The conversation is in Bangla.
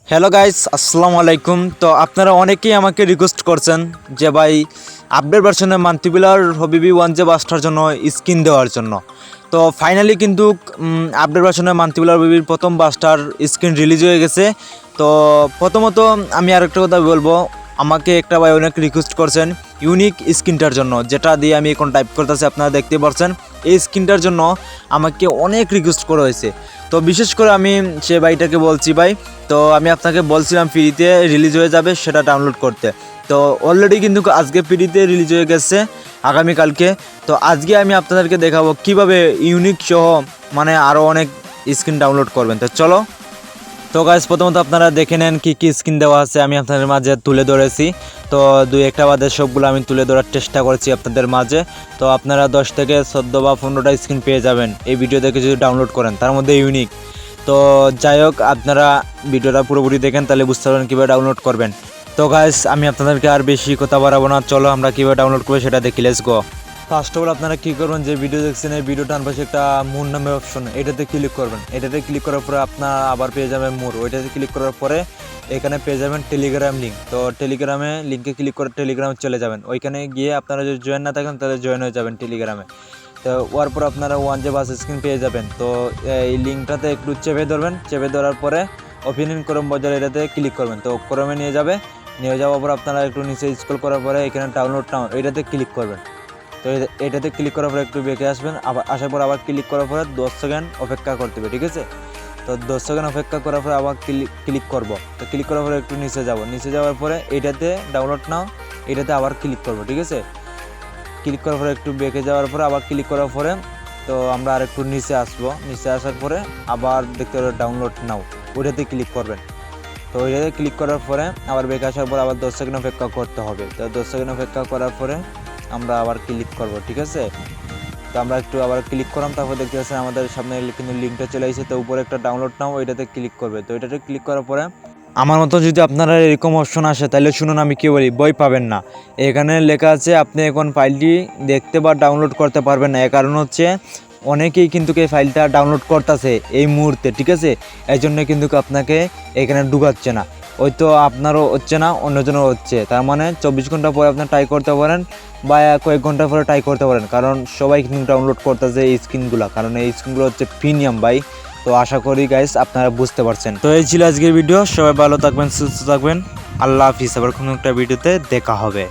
হ্যালো গাইস, আসসালামু আলাইকুম। তো আপনারা অনেকেই আমাকে রিকোয়েস্ট করছেন যে ভাই আপডেট ভার্সনের মান্টিবিলার হবিবি ওয়ান জে বাসটার জন্য স্কিন দেওয়ার জন্য। তো ফাইনালি কিন্তু আপডেট ভার্সনের মান্টিবিলার হবিবির প্রথম বাসটার স্কিন রিলিজ হয়ে গেছে। তো প্রথমত আমি আরেকটা কথা বলবো, আমাকে একটা ভাই অনেক রিকোয়েস্ট করছেন ইউনিক স্কিনটার জন্য, যেটা দিয়ে আমি এখন টাইপ করতেছি, আপনারা দেখতে পাচ্ছেন। এই স্কিনটার জন্য আমাকে অনেক রিকোয়েস্ট করা হয়েছে। তো বিশেষ করে আমি সে ভাইটাকে বলছি, ভাই তো আমি আপনাকে বলছিলাম ফ্রিতে রিলিজ হয়ে যাবে সেটা ডাউনলোড করতে। তো অলরেডি কিন্তু আজকে ফ্রিতে রিলিজ হয়ে গেছে, আগামীকালকে। তো আজকে আমি আপনাদেরকে দেখাবো কিভাবে ইউনিক সহ মানে আরও অনেক স্কিন ডাউনলোড করবেন। তো চলো। তো গাইস, প্রথমত আপনারা দেখে নেন কী কী স্কিন দেওয়া আছে, আমি আপনাদের মাঝে তুলে ধরেছি। তো দুই একটা বাদে সবগুলো আমি তুলে ধরার চেষ্টা করেছি আপনাদের মাঝে। তো আপনারা 10 থেকে 14 বা 15টা স্কিন পেয়ে যাবেন এই ভিডিও দেখে যদি ডাউনলোড করেন, তার মধ্যে ইউনিক। তো যাই হোক, আপনারা ভিডিওটা পুরোপুরি দেখেন, তাহলে বুঝতে পারবেন কীভাবে ডাউনলোড করবেন। তো গাইস, আমি আপনাদেরকে আর বেশি কথা বাড়াবো না, চলো আমরা কীভাবে ডাউনলোড করবো সেটা দেখি, let's go. First of all আপনারা কী করবেন, যে ভিডিও দেখছেন এই ভিডিও ডান পাশে একটা মোর নামের অপশন, এটাতে ক্লিক করবেন। এটাতে ক্লিক করার পরে আপনার আবার পেয়ে যাবেন মোর, ওইটাতে ক্লিক করার পরে এখানে পেয়ে যাবেন টেলিগ্রাম লিঙ্ক। তো টেলিগ্রামে লিঙ্কে ক্লিক করে টেলিগ্রামে চলে যাবেন। ওইখানে গিয়ে আপনারা যদি জয়েন না থাকেন তাহলে জয়েন হয়ে যাবেন টেলিগ্রামে। তো ওর পর আপনারা ওয়ান জে বাস স্ক্রিন পেয়ে যাবেন। তো এই লিঙ্কটাতে একটু চেপে ধরবেন, চেপে ধরার পরে ওপেনিং ক্রোম বাজার এটাতে ক্লিক করবেন। তো ক্রোমে নিয়ে যাওয়ার পর আপনারা একটু নিচে স্ক্রল করার পরে এখানে ডাউনলোড নাও এটাতে ক্লিক করবেন। তো এটাতে ক্লিক করার পরে একটু বেঁকে আসবেন, আসার পর আবার ক্লিক করার পরে 10 সেকেন্ড অপেক্ষা করতে হবে, ঠিক আছে। তো 10 সেকেন্ড অপেক্ষা করার পরে আবার ক্লিক করব। তো ক্লিক করার পরে একটু নিচে যাওয়ার পরে এটাতে ডাউনলোড নাও এটাতে আবার ক্লিক করব, ঠিক আছে। ক্লিক করার পরে একটু বেঁকে যাওয়ার পরে আবার ক্লিক করার পরে তো আমরা আর একটু নিচে আসবো। নিচে আসার পরে আবার দেখতে পারবো ডাউনলোড নাও, ওইটাতে ক্লিক করবেন। তো ওইটাতে ক্লিক করার পরে আবার বেঁকে আসার পর আবার 10 সেকেন্ড অপেক্ষা করতে হবে। তো 10 সেকেন্ড অপেক্ষা করার পরে আমরা আবার ক্লিক করব, ঠিক আছে। তো আমরা একটু আবার ক্লিক করলাম, তারপর দেখতে পাচ্ছেন আমাদের সামনে কিন্তু লিঙ্কটা চলে এসেছে। তো উপরে একটা ডাউনলোড নাও ওইটাতে ক্লিক করবে। তো এটাতে ক্লিক করার পরে আমার মতো যদি আপনারা এরকম অপশন আসে তাহলে শুনুন আমি কী বলি, বই পাবেন না। এখানে লেখা আছে আপনি এখন ফাইলটি দেখতে বা ডাউনলোড করতে পারবেন না। এর কারণ হচ্ছে অনেকেই কিন্তু এই ফাইলটা ডাউনলোড করতেছে এই মুহূর্তে, ঠিক আছে। এই জন্য কিন্তু আপনাকে এখানে ঢুকাচ্ছে না। ওই তো আপনারও হচ্ছে না, অন্যজনও হচ্ছে। তার মানে 24 ঘন্টা পরে আপনি ট্রাই করতে পারেন বা কয়েক ঘন্টা পরে ট্রাই করতে পারেন, কারণ সবাই কিন্তু ডাউনলোড করতেছে এই স্ক্রিনগুলো, কারণ এই স্ক্রিনগুলো হচ্ছে প্রিমিয়াম ভাই। তো আশা করি গাইস আপনারা বুঝতে পারছেন। তো এই ছিল আজকের ভিডিও, সবাই ভালো থাকবেন, সুস্থ থাকবেন, আল্লাহ হাফিজ। আবার কোনো একটা ভিডিওতে দেখা হবে।